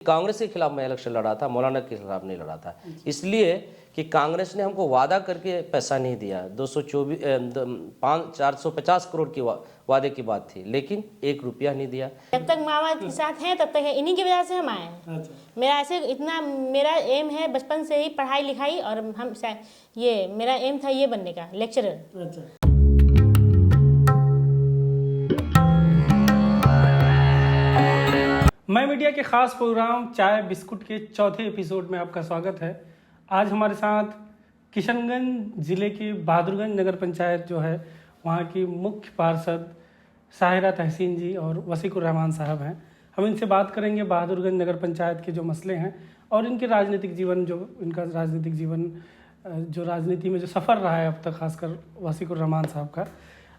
कांग्रेस के खिलाफ मैं इलेक्शन लड़ा था, मौलाना के खिलाफ नहीं लड़ा था, इसलिए कि कांग्रेस ने हमको वादा करके पैसा नहीं दिया। 450 करोड़ की वादे की बात थी, लेकिन 1 रुपया नहीं दिया। जब तक माओवाद के साथ हैं तब तक है, इन्हीं की वजह से हम आए हैं। मेरा ऐसे इतना मेरा एम है बचपन से ही पढ़ाई लिखाई, और हम ये मेरा एम था ये बनने का, लेक्चरर। मैं मीडिया के खास प्रोग्राम चाय बिस्कुट के चौथे एपिसोड में आपका स्वागत है। आज हमारे साथ किशनगंज जिले की बहादुरगंज नगर पंचायत जो है वहाँ की मुख्य पार्षद साहिरा तहसीन जी और वसीकुर रहमान साहब हैं। हम इनसे बात करेंगे बहादुरगंज नगर पंचायत के जो मसले हैं और इनके राजनीतिक जीवन, जो इनका राजनीतिक जीवन जो राजनीति में जो सफ़र रहा है अब तक, खासकर वसीकुर रहमान साहब का,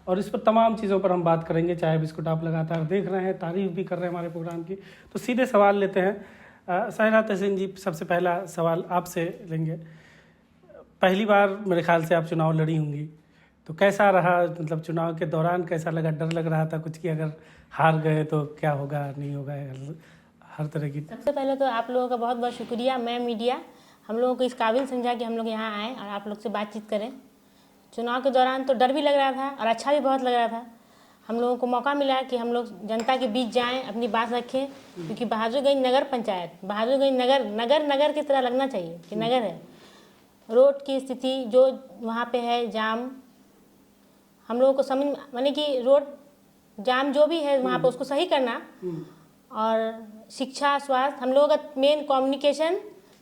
और इस पर तमाम चीज़ों पर हम बात करेंगे। चाय बिस्कुट आप लगातार देख रहे हैं, तारीफ भी कर रहे हैं हमारे प्रोग्राम की, तो सीधे सवाल लेते हैं। साहिरा तहसीन जी, सबसे पहला सवाल आपसे लेंगे। पहली बार मेरे ख्याल से आप चुनाव लड़ी होंगी, तो कैसा रहा? मतलब चुनाव के दौरान कैसा लगा? डर लग रहा था कुछ कि अगर हार गए तो क्या होगा, नहीं होगा, हर तरह की? सबसे पहले तो आप लोगों का बहुत बहुत शुक्रिया। मैं मीडिया हम लोगों को इस काबिल समझा कि हम लोग यहाँ आएँ और आप लोग से बातचीत करें। चुनाव के दौरान तो डर भी लग रहा था और अच्छा भी बहुत लग रहा था। हम लोगों को मौका मिला कि हम लोग जनता के बीच जाएं, अपनी बात रखें, क्योंकि बहादुरगंज नगर पंचायत, बहादुरगंज नगर की तरह लगना चाहिए कि नगर है। रोड की स्थिति जो वहाँ पे है, जाम, हम लोगों को समझ माने कि रोड जाम जो भी है वहाँ पे उसको सही करना, और शिक्षा, स्वास्थ्य, हम लोगों का मेन कम्युनिकेशन,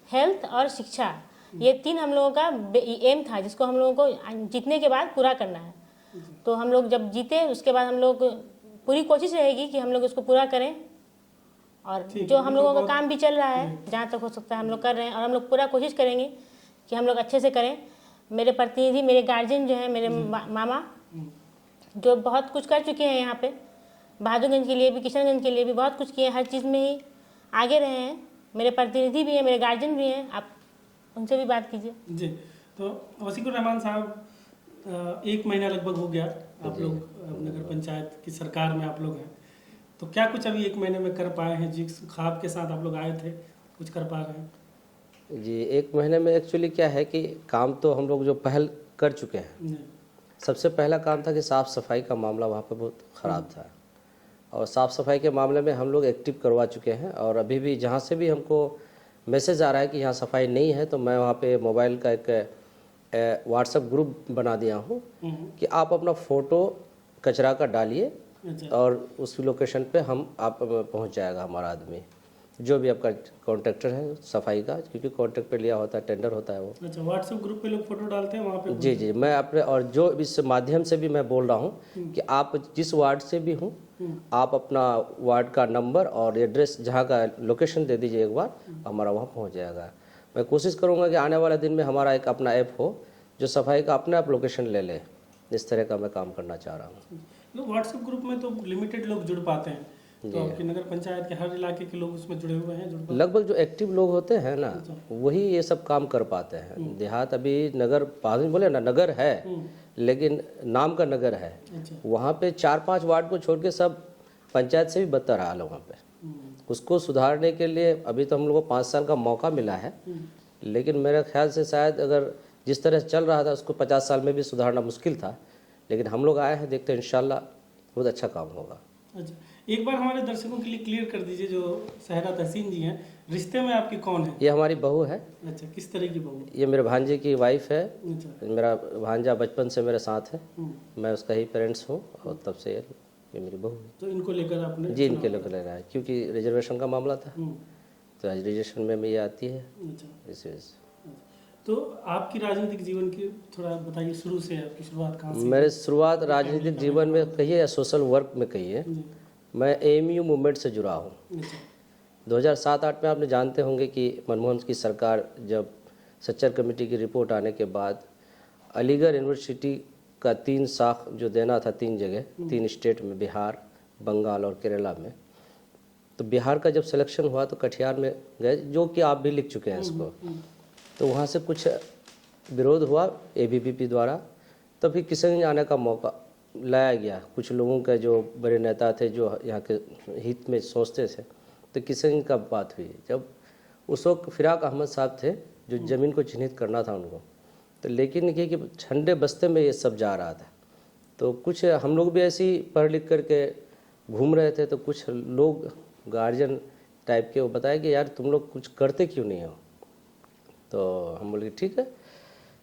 हेल्थ और शिक्षा, ये 3 हम लोगों का एम था, जिसको हम लोगों को जीतने के बाद पूरा करना है। तो हम लोग जब जीते उसके बाद हम लोग पूरी कोशिश रहेगी कि हम लोग उसको पूरा करें, और जो हम लोगों का काम भी चल रहा है जहाँ तक हो सकता है हम लोग कर रहे हैं, और हम लोग पूरा कोशिश करेंगे कि हम लोग अच्छे से करें। मेरे प्रतिनिधि, मेरे गार्जियन जो हैं, मेरे मामा, जो बहुत कुछ कर चुके हैं यहाँ पे बहादुरगंज के लिए भी, किशनगंज के लिए भी बहुत कुछ किए हैं, हर चीज़ में ही आगे रहे हैं। मेरे प्रतिनिधि भी हैं, मेरे गार्जियन भी हैं, आप उनसे भी बात कीजिए। जी, तो वसीकुर रहमान साहब, 1 महीना लगभग हो गया आप लोग नगर पंचायत की सरकार में आप लोग हैं, तो क्या कुछ अभी 1 महीने में कर पाए हैं? जिस ख्वाब के साथ आप लोग आए थे, कुछ कर पा रहे हैं? जी, 1 महीने में एक्चुअली क्या है कि काम तो हम लोग जो पहल कर चुके हैं। सबसे पहला काम था कि साफ़ सफाई का मामला वहाँ पर बहुत ख़राब था, और साफ़ सफाई के मामले में हम लोग एक्टिव करवा चुके हैं। और अभी भी जहाँ से भी हमको मैसेज आ रहा है कि यहाँ सफाई नहीं है, तो मैं वहाँ पे मोबाइल का एक व्हाट्सएप ग्रुप बना दिया हूँ कि आप अपना फ़ोटो कचरा का डालिए, और उस लोकेशन पे आप पहुँच जाएगा हमारा आदमी, जो भी आपका कॉन्ट्रैक्टर है सफाई का, क्योंकि कॉन्ट्रैक्ट पे लिया होता है, टेंडर होता है वो। अच्छा, व्हाट्सएप ग्रुप पे लोग फोटो डालते हैं वहाँ पे? जी, मैं अपने, और जो इस माध्यम से भी मैं बोल रहा हूँ कि आप जिस वार्ड से भी हूँ, आप अपना वार्ड का नंबर और एड्रेस, जहाँ का लोकेशन दे दीजिए एक बार, हमारा वहाँ पहुँच जाएगा। मैं कोशिश करूँगा कि आने वाले दिन में हमारा एक अपना ऐप हो जो सफाई का अपने आप लोकेशन ले ले। इस तरह का मैं काम करना चाह रहा हूँ। व्हाट्सएप ग्रुप में तो लिमिटेड लोग जुड़ पाते हैं, तो आपकी नगर पंचायत के हर इलाके के लोग उसमें जुड़े हुए हैं? लगभग जो एक्टिव लोग होते हैं ना, वही ये सब काम कर पाते हैं। देहात अभी नगर बोले ना, नगर है लेकिन नाम का नगर है। वहाँ पे 4-5 वार्ड को छोड़ के सब पंचायत से भी बदतर हाल है वहाँ पे। उसको सुधारने के लिए अभी तो हम लोग को 5 साल का मौका मिला है, लेकिन मेरे ख्याल से शायद अगर जिस तरह चल रहा था उसको 50 साल में भी सुधारना मुश्किल था। लेकिन हम लोग आए हैं, देखते हैं इंशाल्लाह बहुत अच्छा काम होगा। अच्छा, एक बार हमारे दर्शकों के लिए क्लियर कर दीजिए, जो साहिरा तहसीन जी हैं, रिश्ते में आपकी कौन है? ये हमारी बहू है। अच्छा, किस तरह की बहू? ये मेरे भांजे की वाइफ है। अच्छा। मेरा भांजा बचपन से मेरे साथ है, मैं उसका ही पेरेंट्स हूँ, और तब से ये मेरी बहू है। तो इनको लेकर आपने? जी, इनके लेकर ले रहा है, क्योंकि रिजर्वेशन का मामला था, तो आज रिजर्वेशन में ये आती है। अच्छा, इस वजह से। तो आपकी राजनीतिक जीवन की थोड़ा बताइए, शुरू से आपकी शुरुआत कहाँ से? मेरे शुरुआत राजनीतिक जीवन में कहिए या सोशल वर्क में कहिए, मैं AMU मूवमेंट से जुड़ा हूँ। 2007-8 में आपने जानते होंगे कि मनमोहन की सरकार, जब सच्चर कमेटी की रिपोर्ट आने के बाद अलीगढ़ यूनिवर्सिटी का 3 शाख जो देना था, 3 जगह, 3 स्टेट में, बिहार, बंगाल और केरला में, तो बिहार का जब सिलेक्शन हुआ तो कटिहार में गए, जो कि आप भी लिख चुके हैं इसको। तो वहाँ से कुछ विरोध हुआ ABVP द्वारा, तो फिर किशनगंज आने का मौका लाया गया। कुछ लोगों के जो बड़े नेता थे, जो यहाँ के हित में सोचते थे, तो किसनगंज का बात हुई। जब उस वक्त फिराक अहमद साहब थे जो ज़मीन को चिन्हित करना था उनको, तो लेकिन ये कि झंडे बस्ते में ये सब जा रहा था। तो कुछ हम लोग भी ऐसे ही पढ़ लिख करके घूम रहे थे, तो कुछ लोग गार्जियन टाइप के वो बताए कि यार तुम लोग कुछ करते क्यों नहीं हो। तो हम बोले ठीक है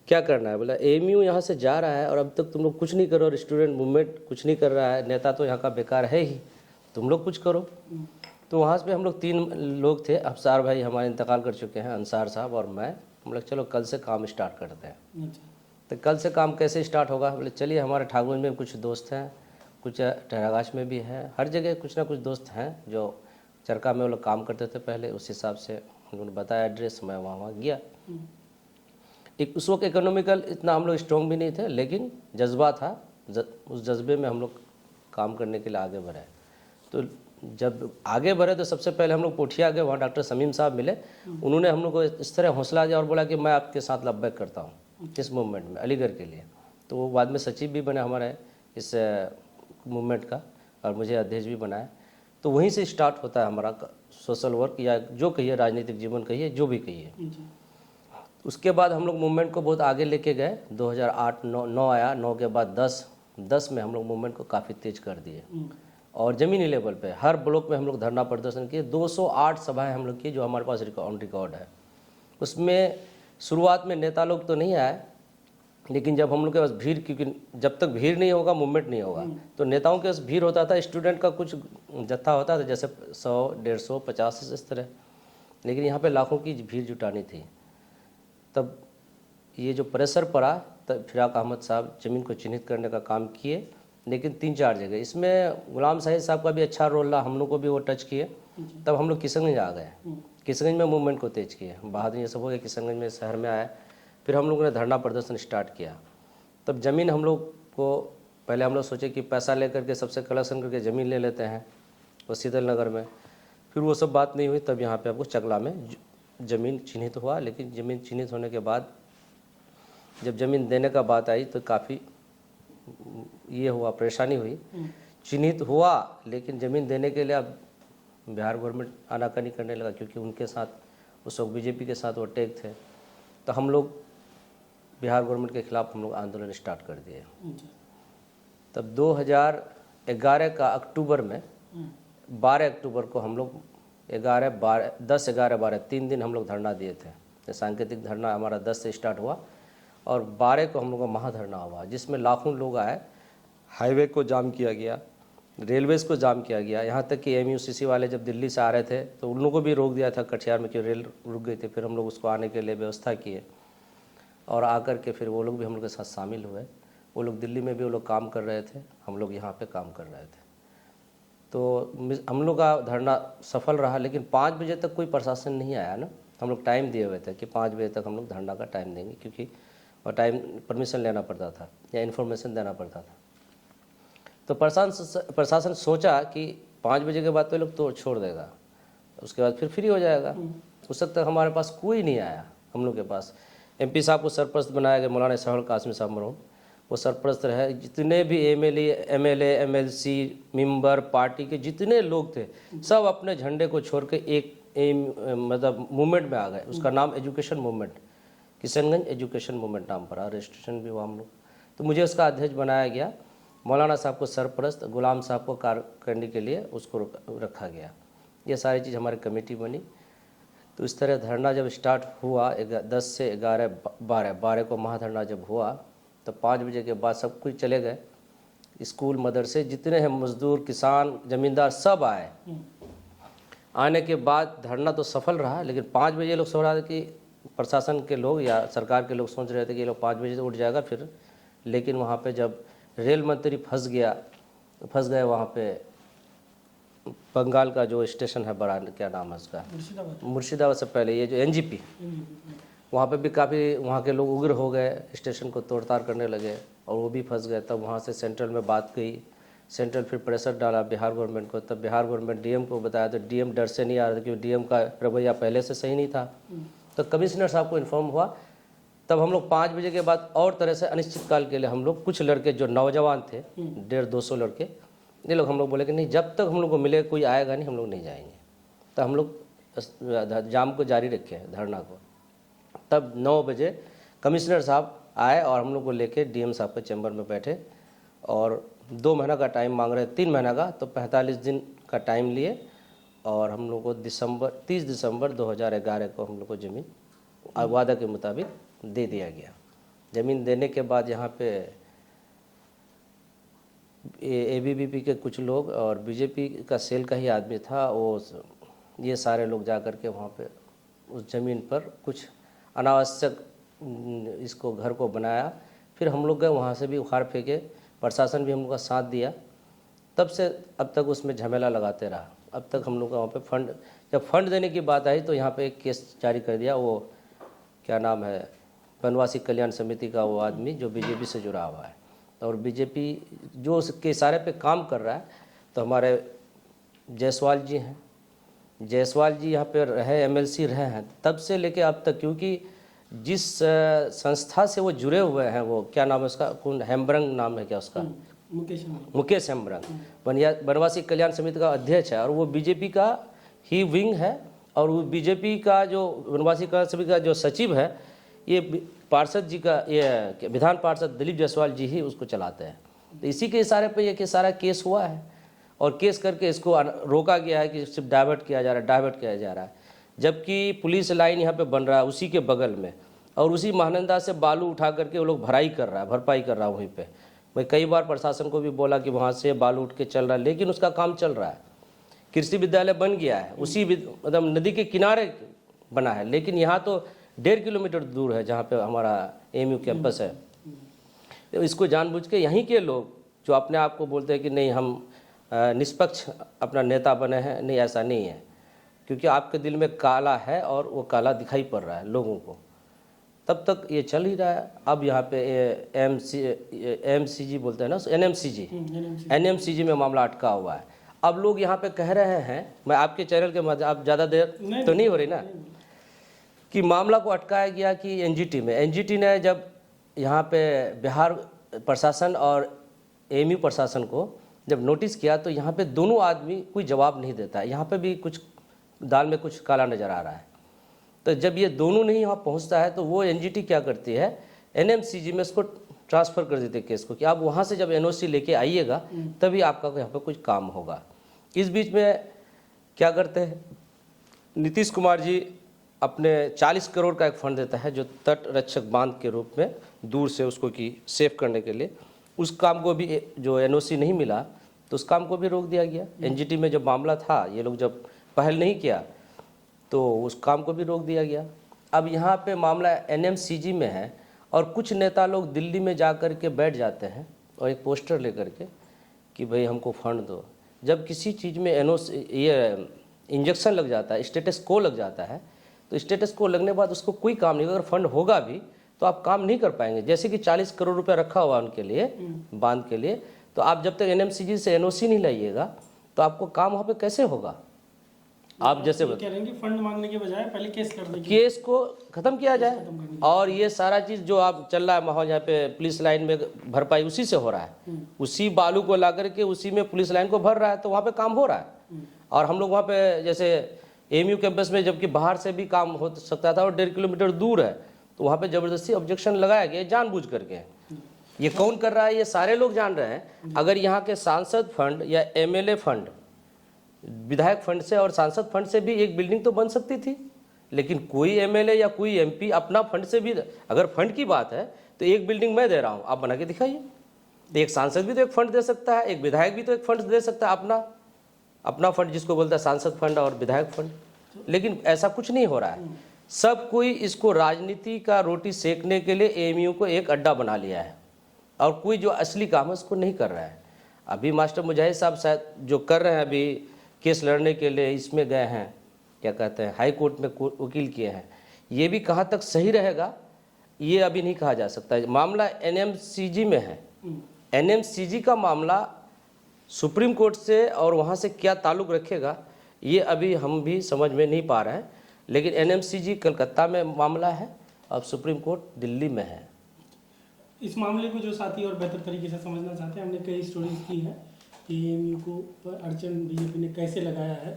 क्या करना है। बोला एएमयू यहाँ से जा रहा है और अब तक तुम लोग कुछ नहीं करो, और स्टूडेंट मूवमेंट कुछ नहीं कर रहा है, नेता तो यहाँ का बेकार है ही, तुम लोग कुछ करो। तो वहाँ पे हम लोग 3 लोग थे, अफसार भाई हमारे इंतकाल कर चुके हैं, अंसार साहब और मैं। हम लोग चलो कल से काम स्टार्ट करते हैं। तो कल से काम कैसे स्टार्ट होगा। बोले चलिए हमारे ठाकुरगंज में कुछ दोस्त हैं, कुछ टहरागाछ में भी हैं, हर जगह कुछ ना कुछ दोस्त हैं जो चरका में वो लोग काम करते थे पहले। उस हिसाब से उन्होंने बताया एड्रेस, मैं वहाँ गया। एक उस वक्त इकोनॉमिकल इतना हम लोग स्ट्रॉन्ग भी नहीं थे, लेकिन जज्बा था, उस जज्बे में हम लोग काम करने के लिए आगे बढ़े। तो जब आगे बढ़े तो सबसे पहले हम लोग पोठिया गए, वहाँ डॉक्टर समीम साहब मिले। उन्होंने हम लोग को इस तरह हौसला दिया और बोला कि मैं आपके साथ लब्बैक करता हूँ इस मूवमेंट में, अलीगढ़ के लिए। तो वो बाद में सचिव भी बने हमारे इस मूवमेंट का, और मुझे अध्यक्ष भी बनाया। तो वहीं से स्टार्ट होता है हमारा सोशल वर्क, या जो कहिए राजनीतिक जीवन कहिए, जो भी कहिए। उसके बाद हम लोग मूवमेंट को बहुत आगे लेके गए। 2008-9 आया, 9 के बाद 10 में हम लोग मूवमेंट को काफ़ी तेज कर दिए, और ज़मीनी लेवल पे हर ब्लॉक में हम लोग धरना प्रदर्शन किए। 208 सभाएं हम लोग की, जो हमारे पास ऑन रिकॉर्ड है। उसमें शुरुआत में नेता लोग तो नहीं आए, लेकिन जब हम लोग के पास भीड़, क्योंकि जब तक भीड़ नहीं होगा मूवमेंट नहीं होगा, तो नेताओं के पास भीड़ होता था, स्टूडेंट का कुछ जत्था होता था, जैसे 100, 150, 50 इस तरह। लेकिन यहाँ पे लाखों की भीड़ जुटानी थी। तब ये जो प्रेशर पड़ा, तब फिराक अहमद साहब ज़मीन को चिन्हित करने का काम किए, लेकिन 3-4 जगह। इसमें गुलाम साहिद साहब का भी अच्छा रोल रहा, हम लोग को भी वो टच किए। तब हम लोग किशनगंज आ गए, किशनगंज में मूवमेंट को तेज किए। बहादुर ये सब हो गया, किशनगंज में शहर में आए। फिर हम लोगों ने धरना प्रदर्शन स्टार्ट किया। तब ज़मीन हम लोग को, पहले हम लोग सोचे कि पैसा लेकर के सबसे कलेक्शन करके ज़मीन ले लेते हैं वो शीतल नगर में। फिर वो सब बात नहीं हुई, तब यहाँ पे आपको चकला में ज़मीन चिन्हित हुआ। लेकिन ज़मीन चिन्हित होने के बाद जब ज़मीन देने का बात आई तो काफ़ी ये हुआ, परेशानी हुई। चिन्हित हुआ, लेकिन ज़मीन देने के लिए अब बिहार गवर्नमेंट आनाकानी करने लगा, क्योंकि उनके साथ उस वक्त बीजेपी के साथ वो अटैक थे। तो हम लोग बिहार गवर्नमेंट के खिलाफ हम लोग आंदोलन स्टार्ट कर दिए। तब 2011 का अक्टूबर में 12 अक्टूबर को हम लोग 10, 11, 12 3 दिन हम लोग धरना दिए थे। सांकेतिक धरना हमारा 10 से स्टार्ट हुआ, और 12 को हम लोग का महाधरना हुआ, जिसमें लाखों लोग आए। हाईवे को जाम किया गया, रेलवेज़ को जाम किया गया, यहाँ तक कि एमयूसीसी वाले जब दिल्ली से आ रहे थे तो उन लोगों को भी रोक दिया था कटिहार में, कि रेल रुक गई थी। फिर हम लोग उसको आने के लिए व्यवस्था किए, और आकर के फिर वो लोग भी हम लोग के साथ शामिल हुए। वो लोग दिल्ली में भी वो लोग काम कर रहे थे, हम लोग यहाँ पे काम कर रहे थे। तो हम लोग का धरना सफल रहा, लेकिन 5 बजे तक कोई प्रशासन नहीं आया ना। हम लोग टाइम दिए हुए थे कि 5 बजे तक हम लोग धरना का टाइम देंगे, क्योंकि और टाइम परमिशन लेना पड़ता था या इन्फॉर्मेशन देना पड़ता था। तो प्रशासन सोचा कि 5 बजे के बाद तो लोग तो छोड़ देगा, उसके बाद फिर फ्री हो जाएगा। उस वक्त तक हमारे पास कोई नहीं आया। हम लोग के पास एमपी साहब को सरपरस्त बनाया गया, मौलाना सहल कासमी साहब मरहूम, वो सरपरस्त रहे। जितने भी एमएलए, एमएलसी, मेंबर, पार्टी के जितने लोग थे, सब अपने झंडे को छोड़ के एक मतलब मूवमेंट में आ गए। उसका नाम education movement, Kishanganj education movement नाम पड़ा, रजिस्ट्रेशन भी हुआ हम लोग। तो मुझे उसका अध्यक्ष बनाया गया। मौलाना साहब को सरपरस्त, गुलाम साहब को कार्य करने के लिए उसको रखा गया। ये सारी चीज़ हमारी कमेटी बनी। तो इस तरह धरना जब स्टार्ट हुआ 10 से 11, 12 को महाधरना जब हुआ, तो 5 बजे के बाद सब कुछ चले गए। स्कूल, मदरसे, जितने हैं मजदूर, किसान, ज़मींदार, सब आए। आने के बाद धरना तो सफल रहा, लेकिन 5 बजे लोग सोच रहे थे कि प्रशासन के लोग या सरकार के लोग सोच रहे थे कि ये लोग 5 बजे से उठ जाएगा फिर। लेकिन वहाँ पे जब रेल मंत्री फंस गए वहाँ पे, बंगाल का जो स्टेशन है बड़ा, क्या नाम है उसका, मुर्शिदाबाद से पहले ये जो एनजीपी, वहाँ पे भी काफ़ी वहाँ के लोग उग्र हो गए, स्टेशन को तोड़ताड़ करने लगे और वो भी फंस गए। तब वहाँ से सेंट्रल में बात गई, सेंट्रल फिर प्रेशर डाला बिहार गवर्नमेंट को। तब बिहार गवर्नमेंट डीएम को बताया, तो डीएम डर से नहीं आ रहा था, क्योंकि डीएम का रवैया पहले से सही नहीं था। तो कमिश्नर साहब को इन्फॉर्म हुआ। तब हम लोग 5 बजे के बाद और तरह से अनिश्चित काल के लिए हम लोग, कुछ लड़के जो नौजवान थे, 150-200 लड़के, ये लोग हम लोग बोले कि नहीं, जब तक हम लोग को मिले कोई आएगा नहीं, हम लोग नहीं जाएंगे। तो हम लोग जाम को जारी रखे हैं, धरना को। तब 9 बजे कमिश्नर साहब आए और हम लोग को लेके डीएम साहब के चैम्बर में बैठे और 2 महीना का टाइम मांग रहे, 3 महीना का, तो 45 दिन का टाइम लिए और हम लोग को 30 दिसंबर 2011 को हम लोग को ज़मीन वादा के मुताबिक दे दिया गया। ज़मीन देने के बाद यहाँ पे ABVP के कुछ लोग और बीजेपी का सेल का ही आदमी था, वो ये सारे लोग जा कर के वहाँ पे उस ज़मीन पर कुछ अनावश्यक इसको घर को बनाया। फिर हम लोग गए, वहाँ से भी उखाड़ फेंके, प्रशासन भी हम लोग का साथ दिया। तब से अब तक उसमें झमेला लगाते रहा। अब तक हम लोग का वहाँ पे फंड, जब फंड देने की बात आई तो यहाँ पे एक केस जारी कर दिया, वो क्या नाम है, वनवासी कल्याण समिति का वो आदमी जो बीजेपी से जुड़ा हुआ है और बीजेपी जो उसके इशारे पे काम कर रहा है। तो हमारे जायसवाल जी हैं, जायसवाल जी यहाँ पे रहे, MLC रहे हैं तब से लेके अब तक, क्योंकि जिस संस्था से वो जुड़े हुए हैं, वो क्या नाम है उसका, कौन, हेम्ब्रंग नाम है क्या उसका, मुकेश हेम्ब्रंग वनवासी कल्याण समिति का अध्यक्ष है और वो बीजेपी का ही विंग है। और वो बीजेपी का जो वनवासी कल्याण समिति का जो सचिव है, ये पार्षद जी का, ये विधान पार्षद दिलीप जायसवाल जी ही उसको चलाते हैं। तो इसी के इशारे पे ये सारा केस हुआ है और केस करके इसको रोका गया है कि सिर्फ डाइवर्ट किया जा रहा है, जबकि पुलिस लाइन यहाँ पे बन रहा है उसी के बगल में और उसी महानंदा से बालू उठा करके वो लोग भरपाई कर रहा है वहीं पे। मैं कई बार प्रशासन को भी बोला कि वहाँ से बालू उठ के चल रहा है, लेकिन उसका काम चल रहा है। कृषि विद्यालय बन गया है, उसी मतलब नदी के किनारे बना है, लेकिन यहाँ तो 1.5 किलोमीटर दूर है जहाँ पे हमारा AMU कैंपस है। तो इसको जानबूझ के यहीं के लोग जो अपने आप को बोलते हैं कि नहीं हम निष्पक्ष अपना नेता बने हैं, नहीं, ऐसा नहीं है, क्योंकि आपके दिल में काला है और वो काला दिखाई पड़ रहा है लोगों को। तब तक ये चल ही रहा है। अब यहाँ पे MCG बोलते हैं ना, NMCG में मामला अटका हुआ है। अब लोग यहाँ पे कह रहे हैं, मैं आपके चैनल के माध्यम, आप ज़्यादा देर तो नहीं हो रही ना, कि मामला को अटकाया गया कि NGT ने जब यहाँ पे बिहार प्रशासन और AMU प्रशासन को जब नोटिस किया तो यहाँ पे दोनों आदमी कोई जवाब नहीं देता है। यहाँ पे भी कुछ दाल में कुछ काला नज़र आ रहा है। तो जब ये दोनों नहीं यहाँ पहुँचता है तो वो NGT क्या करती है, NMCG में इसको ट्रांसफ़र कर देते केस को कि आप वहाँ से जब NOC लेके आइएगा तभी आपका यहाँ पे कुछ काम होगा। इस बीच में क्या करते हैं, नीतीश कुमार जी अपने 40 करोड़ का एक फंड देता है जो तट रक्षक बांध के रूप में दूर से उसको की सेव करने के लिए। उस काम को भी जो NOC नहीं मिला तो उस काम को भी रोक दिया गया। NGT में जब मामला था, ये लोग जब पहल नहीं किया तो उस काम को भी रोक दिया गया। अब यहाँ पे मामला NMCG में है और कुछ नेता लोग दिल्ली में जा कर के बैठ जाते हैं और एक पोस्टर लेकर के कि भाई हमको फंड दो। जब किसी चीज़ में NOC ये इंजेक्शन लग जाता है, स्टेटस को लग जाता है, तो स्टेटस को लगने के बाद उसको कोई काम नहीं, अगर फंड होगा भी तो आप काम नहीं कर पाएंगे। जैसे कि 40 करोड़ रुपया रखा हुआ उनके लिए बांध के लिए, तो आप जब तक NMCG से NOC नहीं लाइएगा तो आपको काम वहाँ पे कैसे होगा। आप जैसे कह रहे हैं कि फंड मांगने के बजाय पहले केस कर दें, केस को खत्म किया जाए। और ये सारा चीज़ जो आप चल रहा है माहौल, यहाँ पे पुलिस लाइन में भरपाई उसी से हो रहा है, उसी बालू को ला करके उसी में पुलिस लाइन को भर रहा है, तो वहाँ पे काम हो रहा है। और हम लोग वहाँ पे जैसे AMU कैंपस में, जबकि बाहर से भी काम हो सकता था और 1.5 किलोमीटर दूर है, तो वहाँ पे ज़बरदस्ती ऑब्जेक्शन लगाया गया जानबूझ करके। ये कौन कर रहा है, ये सारे लोग जान रहे हैं। अगर यहाँ के सांसद फंड या MLA फंड, विधायक फंड से और सांसद फंड से भी एक बिल्डिंग तो बन सकती थी, लेकिन कोई MLA या कोई MP अपना फंड से भी, अगर फंड की बात है तो एक बिल्डिंग मैं दे रहा हूँ, आप बना के दिखाइए। तो एक सांसद भी तो एक फंड दे सकता है, एक विधायक भी तो एक फंड दे सकता है, अपना फंड जिसको बोलता है सांसद फंड और विधायक फंड। लेकिन ऐसा कुछ नहीं हो रहा है। सब कोई इसको राजनीति का रोटी सेकने के लिए AMU को एक अड्डा बना लिया है और कोई जो असली काम है उसको नहीं कर रहा है। अभी मास्टर मुजाहिद साहब शायद जो कर रहे हैं, अभी केस लड़ने के लिए इसमें गए हैं, क्या कहते हैं, हाई कोर्ट में वकील किए हैं। ये भी कहाँ तक सही रहेगा ये अभी नहीं कहा जा सकता। मामला NMCG में है, NMCG का मामला सुप्रीम कोर्ट से और वहाँ से क्या ताल्लुक़ रखेगा ये अभी हम भी समझ में नहीं पा रहे हैं। लेकिन NMCG कलकत्ता में मामला है, अब सुप्रीम कोर्ट दिल्ली में है। इस मामले को जो साथी और बेहतर तरीके से समझना चाहते हैं, हमने कई स्टोरीज की हैं कि AMU को पर अड़चन बीजेपी ने कैसे लगाया है,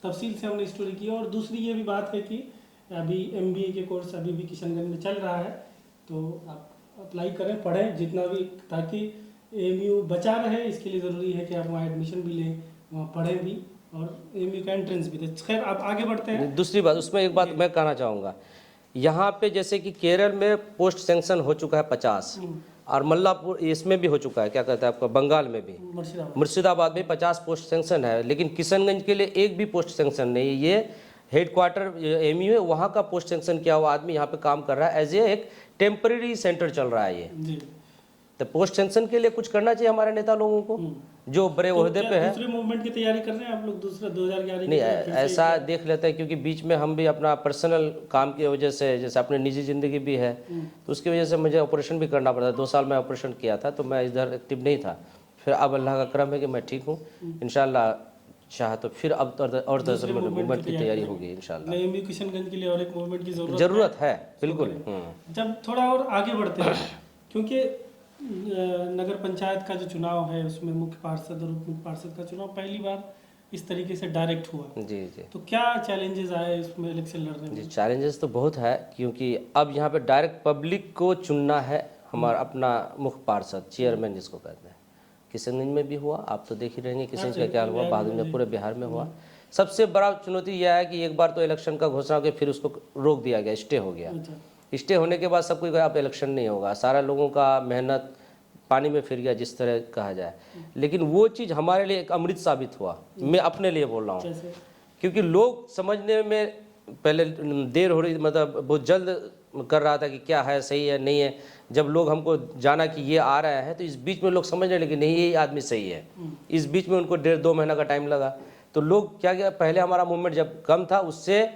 तफसील से हमने स्टोरी की। और दूसरी ये भी बात है कि अभी MBA के कोर्स अभी भी किशनगंज में चल रहा है, तो आप अप्लाई करें, पढ़ें जितना भी, ताकि AMU बचा रहे। इसके लिए ज़रूरी है कि आप वहाँ एडमिशन भी लें, वहाँ पढ़ें भी, और AMU का एंट्रेंस भी दें। खैर, आप आगे बढ़ते हैं। दूसरी बात, उसमें एक बात मैं कहना चाहूँगा, यहाँ पे जैसे कि केरल में पोस्ट सेंक्शन हो चुका है 50, और मल्लापुर इसमें भी हो चुका है, क्या कहते हैं आपका, बंगाल में भी, मुर्शिदाबाद में 50 पोस्ट सेंक्शन है, लेकिन किशनगंज के लिए एक भी पोस्ट सेंक्शन नहीं है। ये हेडक्वार्टर AMU है, वहाँ का पोस्ट सेंक्शन किया हुआ आदमी यहाँ पे काम कर रहा है, एज ए एक टेम्पररी सेंटर चल रहा है ये। तो पोस्ट सेंक्शन के लिए कुछ करना चाहिए हमारे नेता लोगों को, जो बड़े ओहदे पे है। दूसरे मूवमेंट की तैयारी कर रहे हैं आप लोग, दूसरा 2011 नहीं, ऐसा देख लेते हैं, क्योंकि बीच में हम भी अपना पर्सनल काम की वजह से, जैसे अपनी निजी ज़िंदगी भी है, तो उसकी वजह से मुझे ऑपरेशन भी करना पड़ा था। 2 साल मैं ऑपरेशन किया था, तो मैं इधर एक्टिव नहीं था। फिर अब अल्लाह का करम है कि मैं ठीक हूँ, इंशाल्लाह चाह तो फिर अब और दूसरे मूवमेंट की तैयारी होगी इंशाल्लाह। AMU किशनगंज के लिए और एक मूवमेंट की ज़रूरत है, बिल्कुल। जब थोड़ा और आगे बढ़ते हैं, क्योंकि नगर पंचायत का जो चुनाव है उसमें मुख्य पार्षद और उप मुख्य पार्षद का चुनाव पहली बार इस तरीके से डायरेक्ट हुआ। जी जी। तो क्या चैलेंजेस आए इसमें इलेक्शन लड़ने में? जी, चैलेंजेस तो बहुत है, क्योंकि अब यहाँ पे डायरेक्ट पब्लिक को चुनना है, हमारा अपना मुख्य पार्षद, चेयरमैन जिसको कहते हैं। किशनगंज में भी हुआ, आप तो देख ही रहेंगे किशनगंज का क्या हुआ, बाद में पूरे बिहार में हुआ। सबसे बड़ा चुनौती यह है कि एक बार तो इलेक्शन का घोषणा हो गया, फिर उसको रोक दिया गया, स्टे हो गया। स्टे होने के बाद सब कुछ अब इलेक्शन नहीं होगा, सारा लोगों का मेहनत पानी में फिर गया, जिस तरह कहा जाए। लेकिन वो चीज़ हमारे लिए एक अमृत साबित हुआ, मैं अपने लिए बोल रहा हूँ, क्योंकि लोग समझने में पहले देर हो रही, मतलब बहुत जल्द कर रहा था कि क्या है, सही है नहीं है। जब लोग हमको जाना कि ये आ रहा है, तो इस बीच में लोग समझने लगे नहीं ये आदमी सही है। इस बीच में उनको 1.5-2 महीना का टाइम लगा। तो लोग क्या किया, पहले हमारा मूवमेंट जब कम था, उससे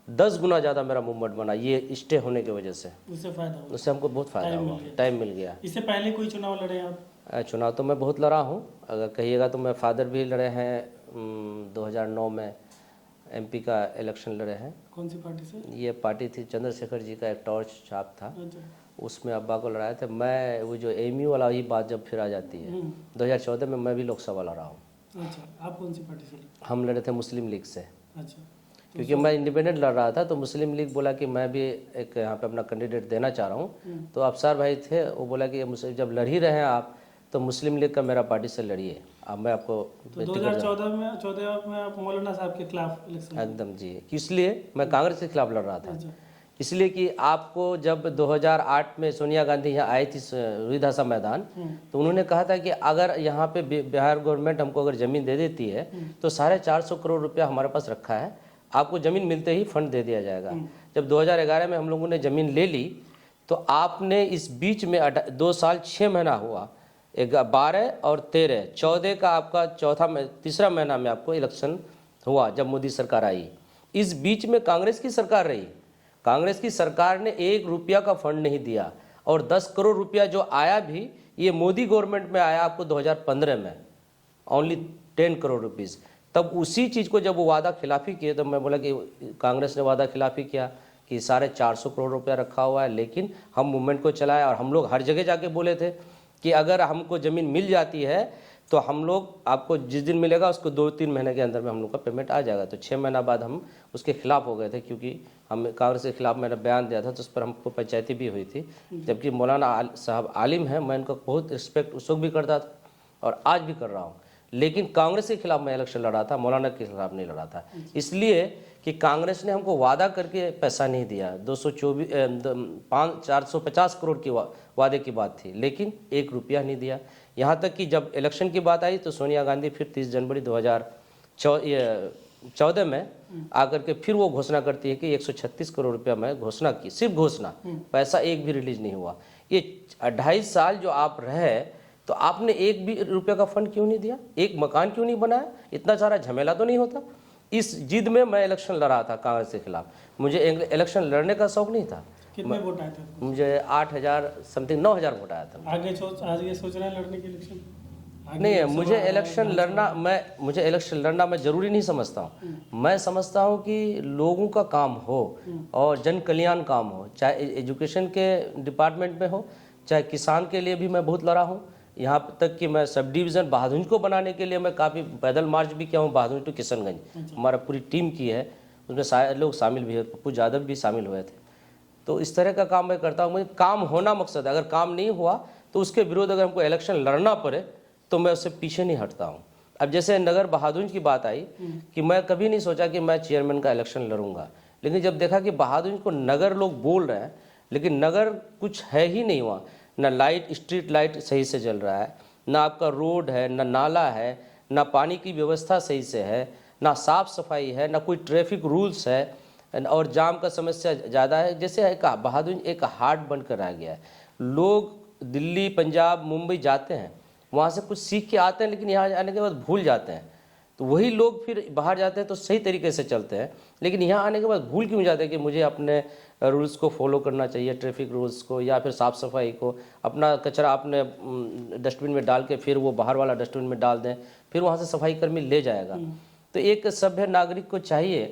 10 गुना ज़्यादा मेरा मूवमेंट बना, ये स्टे होने की वजह से। उससे फायदा हुआ, उससे हमको बहुत फायदा हुआ, टाइम मिल गया। इससे पहले कोई चुनाव लड़े आप? चुनाव तो मैं बहुत लड़ा हूँ, अगर कहिएगा तो मैं फादर भी लड़े हैं, 2009 में MP का इलेक्शन लड़े हैं। कौन सी पार्टी से? ये पार्टी थी चंद्रशेखर जी का एक टॉर्च छाप था, उसमें अब्बा को लड़ाए थे। मैं वो जो AMU वाला ही बात जब फिर आ जाती है, 2014 में मैं भी लोकसभा लड़ा हूँ। अच्छा, आप कौन सी पार्टी से? हम लड़े थे मुस्लिम लीग से। अच्छा, क्योंकि मैं इंडिपेंडेंट लड़ रहा था, तो मुस्लिम लीग बोला कि मैं भी एक यहाँ पे अपना कैंडिडेट देना चाह रहा हूँ। तो अफसर भाई थे, वो बोला कि जब लड़ ही रहे हैं आप, तो मुस्लिम लीग का मेरा पार्टी से लड़िए, अब मैं आपको। तो 2014 में आप मौलाना साहब के खिलाफ इलेक्शन? एकदम जी, इसलिए मैं कांग्रेस के खिलाफ लड़ रहा था। इसलिए कि आपको जब 2008 में सोनिया गांधी यहाँ आई थी विधानसभा मैदान, तो उन्होंने कहा था कि अगर यहाँ पे बिहार गवर्नमेंट हमको अगर ज़मीन दे देती है, तो 450 करोड़ रुपया हमारे पास रखा है, आपको ज़मीन मिलते ही फंड दे दिया जाएगा। जब 2011 में हम लोगों ने ज़मीन ले ली, तो आपने इस बीच में 2 साल 6 महीना हुआ, 12 और 13, 14 का आपका तीसरा महीना में आपको इलेक्शन हुआ जब मोदी सरकार आई। इस बीच में कांग्रेस की सरकार रही, कांग्रेस की सरकार ने 1 रुपया का फंड नहीं दिया, और 10 करोड़ रुपया जो आया भी, ये मोदी गवर्नमेंट में आया आपको 2015 में, ओनली 10 करोड़ रुपीज़। तब उसी चीज़ को जब वो वादा खिलाफी किए, तो मैं बोला कि कांग्रेस ने वादा खिलाफी किया कि 450 करोड़ रुपया रखा हुआ है, लेकिन हम मूवमेंट को चलाए, और हम लोग हर जगह जाके बोले थे कि अगर हमको ज़मीन मिल जाती है तो हम लोग आपको जिस दिन मिलेगा उसको 2-3 महीने के अंदर में हम लोग का पेमेंट आ जाएगा। तो 6 महीना बाद हम उसके खिलाफ हो गए थे, क्योंकि हम कांग्रेस के खिलाफ मैंने बयान दिया था, तो उस पर हमको पंचायती भी हुई थी। जबकि मौलाना साहब आलिम हैं, मैं इनका बहुत रिस्पेक्ट उस वक्त भी करता था और आज भी कर रहा हूँ, लेकिन कांग्रेस के खिलाफ मैं इलेक्शन लड़ा था, मौलाना के खिलाफ नहीं लड़ा था। इसलिए कि कांग्रेस ने हमको वादा करके पैसा नहीं दिया। 450 करोड़ की वादे की बात थी, लेकिन 1 रुपया नहीं दिया। यहाँ तक कि जब इलेक्शन की बात आई, तो सोनिया गांधी फिर 30 जनवरी 2014 में आकर के फिर वो घोषणा करती है कि 136 करोड़ रुपया मैं घोषणा की, सिर्फ घोषणा, पैसा एक भी रिलीज नहीं हुआ। ये 2.5 साल जो आप रहे, तो आपने 1 भी रुपया का फंड क्यों नहीं दिया, एक मकान क्यों नहीं बनाया, इतना सारा झमेला तो नहीं होता। इस जिद में मैं इलेक्शन लड़ा था कांग्रेस के खिलाफ। मुझे इलेक्शन लड़ने का शौक नहीं था। कितने वोट आए थे? मुझे 8,000 समथिंग 9,000 वोट आया था। आगे सोच रहे हैं लड़ने के इलेक्शन? नहीं, मुझे इलेक्शन लड़ना मैं ज़रूरी नहीं समझता हूँ। मैं समझता हूँ कि लोगों का काम हो और जन कल्याण काम हो, चाहे एजुकेशन के डिपार्टमेंट में हो, चाहे किसान के लिए भी मैं बहुत लड़ा हूँ, यहाँ तक कि मैं सब डिवीज़न बहादुरगंज को बनाने के लिए मैं काफ़ी पैदल मार्च भी किया हूँ, बहादुरगंज टू किशनगंज। हमारा पूरी टीम की है, उसमें सारे लोग शामिल भी है, पप्पू यादव भी शामिल हुए थे। तो इस तरह का काम मैं करता हूँ। मुझे काम होना मकसद है, अगर काम नहीं हुआ तो उसके विरोध अगर हमको इलेक्शन लड़ना पड़े तो मैं उससे पीछे नहीं हटता हूँ। अब जैसे नगर बहादुरगंज की बात आई कि मैं कभी नहीं सोचा कि मैं चेयरमैन का इलेक्शन लड़ूंगा, लेकिन जब देखा कि बहादुरगंज को नगर लोग बोल रहे हैं लेकिन नगर कुछ है ही नहीं वहाँ, ना लाइट, स्ट्रीट लाइट सही से जल रहा है, ना आपका रोड है, ना नाला है, ना पानी की व्यवस्था सही से है, ना साफ सफाई है, ना कोई ट्रैफिक रूल्स है, और जाम का समस्या ज़्यादा है। जैसे एक बहादुरगंज एक हाट बनकर आ गया है। लोग दिल्ली, पंजाब, मुंबई जाते हैं, वहाँ से कुछ सीख के आते हैं, लेकिन यहाँ आने के बाद भूल जाते हैं। तो वही लोग फिर बाहर जाते हैं तो सही तरीके से चलते हैं, लेकिन यहाँ आने के बाद भूल क्यों जाते हैं कि मुझे अपने रूल्स को फॉलो करना चाहिए, ट्रैफिक रूल्स को, या फिर साफ़ सफाई को। अपना कचरा अपने डस्टबिन में डाल के फिर वो बाहर वाला डस्टबिन में डाल दें, फिर वहाँ से सफाई कर्मी ले जाएगा। तो एक सभ्य नागरिक को चाहिए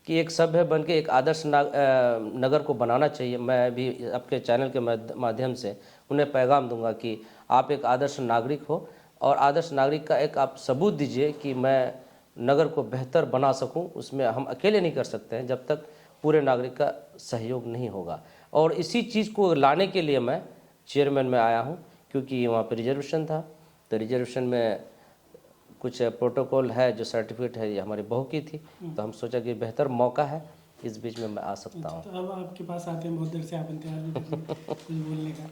कि एक सभ्य बन के एक आदर्श नगर को बनाना चाहिए। मैं भी आपके चैनल के माध्यम से उन्हें पैगाम दूंगा कि आप एक आदर्श नागरिक हो, और आदर्श नागरिक का एक आप सबूत दीजिए कि मैं नगर को बेहतर बना सकूं। उसमें हम अकेले नहीं कर सकते हैं जब तक पूरे नागरिक का सहयोग नहीं होगा। और इसी चीज़ को लाने के लिए मैं चेयरमैन में आया हूं, क्योंकि वहाँ पर रिजर्वेशन था, तो रिजर्वेशन में कुछ प्रोटोकॉल है, जो सर्टिफिकेट है ये हमारी बहू की थी, तो हम सोचा कि बेहतर मौका है, इस बीच में मैं आ सकता हूँ। तो अब आपके पास आते हैं, बहुत देर से आप इंतजार भी करते हैं कुछ बोलने का।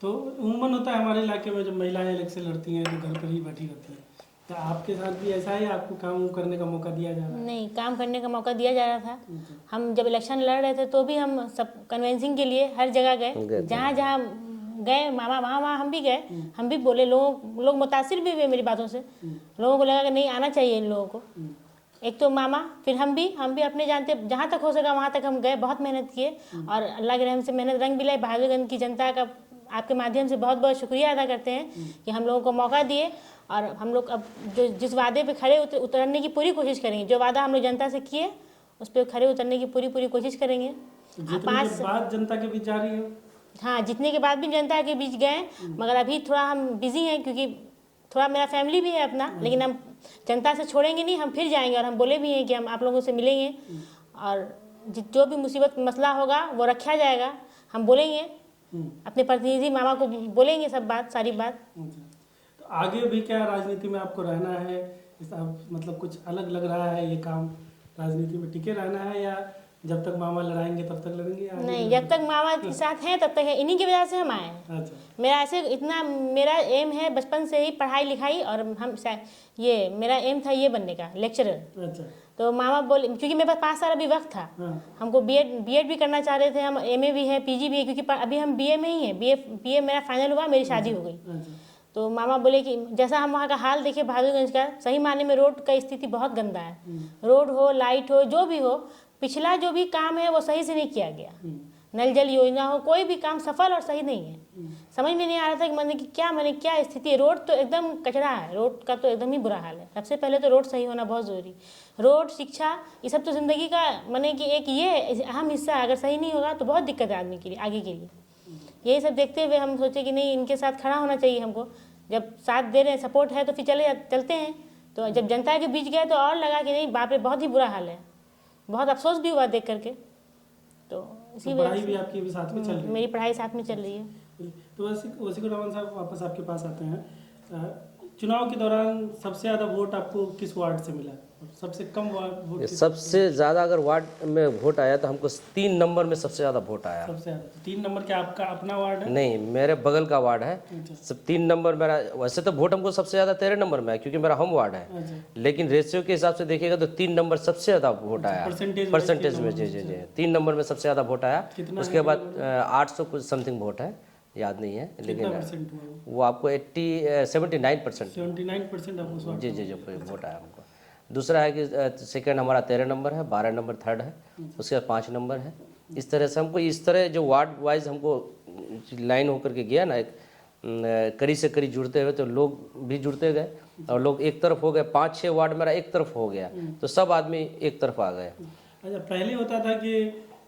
तो उम्मन होता है हमारे इलाके में, जब महिलाएं इलेक्शन लड़ती हैं तो घर पर ही बैठी रहती हैं, तो आपके साथ भी ऐसा है, आपको काम करने का मौका दिया जा रहा है? नहीं, काम करने का मौका दिया जा रहा था। हम जब इलेक्शन लड़ रहे थे तो भी हम सब कन्वेंसिंग के लिए हर जगह गए, जहाँ जहाँ गए मामा वहाँ हम भी गए, हम भी बोले, लोग मुतासिर भी हुए मेरी बातों से। लोगों को लगा कि नहीं, आना चाहिए इन लोगों को। एक तो मामा, फिर हम भी अपने जानते जहाँ तक हो सका वहाँ तक हम गए, बहुत मेहनत किए, और अल्लाह के रहम से मेहनत रंग भी लाई। बहादुरगंज की जनता का आपके माध्यम से बहुत बहुत शुक्रिया अदा करते हैं कि हम लोगों को मौका दिए, और हम लोग अब जो जिस वादे पे खड़े उतरने की पूरी कोशिश करेंगे। जो वादा हम लोग जनता से किए उस पर खड़े उतरने की पूरी कोशिश करेंगे। बात जनता के बीच जा रही है? हाँ, जितने के बाद भी जनता के बीच गए, मगर अभी थोड़ा हम बिजी हैं, क्योंकि थोड़ा मेरा फैमिली भी है अपना, लेकिन हम जनता से छोड़ेंगे नहीं, हम फिर जाएंगे। और हम बोले भी हैं कि हम आप लोगों से मिलेंगे, और जो भी मुसीबत मसला होगा वो रखा जाएगा। हम बोलेंगे, अपने प्रतिनिधि मामा को बोलेंगे सब बात, सारी बात। तो आगे भी क्या राजनीति में आपको रहना है? मतलब कुछ अलग लग रहा है ये काम, राजनीति में टिके रहना है, या जब तक मामा लड़ाएंगे तब तक लड़ेंगे? नहीं, जब तक मामा के साथ हैं तब तक है। इन्हीं की वजह से हम आए हैं। अच्छा। मेरा एम है बचपन से ही पढ़ाई लिखाई, और हम ये मेरा एम था ये बनने का, लेक्चरर। अच्छा। तो मामा बोले, क्योंकि मेरे पास 5 साल अभी वक्त था, हमको बीएड भी करना चाह रहे थे, हम एमए भी है, पीजी भी है, क्योंकि अभी हम बीए में ही हैं। बीए मेरा फाइनल हुआ, मेरी शादी हो गई। तो मामा बोले कि जैसा हम वहाँ का हाल देखे बहादुरगंज का, सही मायने में रोड का स्थिति बहुत गंदा है। रोड हो, लाइट हो, जो भी हो, पिछला जो भी काम है वो सही से नहीं किया गया। नल जल योजना हो, कोई भी काम सफल और सही नहीं है। समझ में नहीं आ रहा था कि क्या स्थिति है। रोड तो एकदम कचरा है, रोड का तो एकदम ही बुरा हाल है। सबसे पहले तो रोड सही होना बहुत ज़रूरी। रोड, शिक्षा, ये सब तो ज़िंदगी का कि एक ये अहम हिस्सा है। अगर सही नहीं होगा तो बहुत दिक्कत है आदमी के लिए, आगे के लिए। यही सब देखते हुए हम सोचे कि नहीं, इनके साथ खड़ा होना चाहिए हमको। जब साथ दे रहे हैं, सपोर्ट है, तो फिर चलते हैं। तो जब जनता के बीच गए तो और लगा कि नहीं, बाप रे, बहुत ही बुरा हाल है। बहुत अफसोस भी हुआ देख करके। तो इसी वजह पढ़ाई भी आपकी भी साथ में चल रही है? मेरी पढ़ाई साथ में चल रही है। तो वसीकुर रहमान साहब, वापस आपके पास आते हैं। चुनाव के दौरान सबसे ज़्यादा वोट आपको किस वार्ड से मिला? सबसे कम वोट? सबसे ज़्यादा अगर वार्ड में वोट आया तो हमको 3 नंबर में सबसे ज़्यादा वोट आया। सबसे ज़्यादा? तो 3 नंबर क्या आपका अपना वार्ड है? नहीं, मेरे बगल का वार्ड है। सब 3 नंबर मेरा। वैसे तो वोट हमको सबसे ज़्यादा 13 नंबर में है, क्योंकि मेरा होम वार्ड है। लेकिन रेशियो के हिसाब से देखिएगा तो 3 नंबर सबसे ज़्यादा वोट आया परसेंटेज में। जी 3 नंबर में सबसे ज़्यादा वोट आया। उसके बाद 800 कुछ समथिंग वोट है, याद नहीं है, लेकिन वो आपको 79% आपको? जी वोट आया हमको। दूसरा है कि सेकंड हमारा 13 नंबर है, 12 नंबर थर्ड है, उसके बाद 5 नंबर है। इस तरह से हमको, इस तरह जो वार्ड वाइज हमको लाइन होकर के गया ना, एक कड़ी से कड़ी जुड़ते हुए, तो लोग भी जुड़ते गए और लोग एक तरफ हो गए। 5-6 वार्ड मेरा एक तरफ हो गया, तो सब आदमी एक तरफ आ गए। अच्छा, पहले होता था कि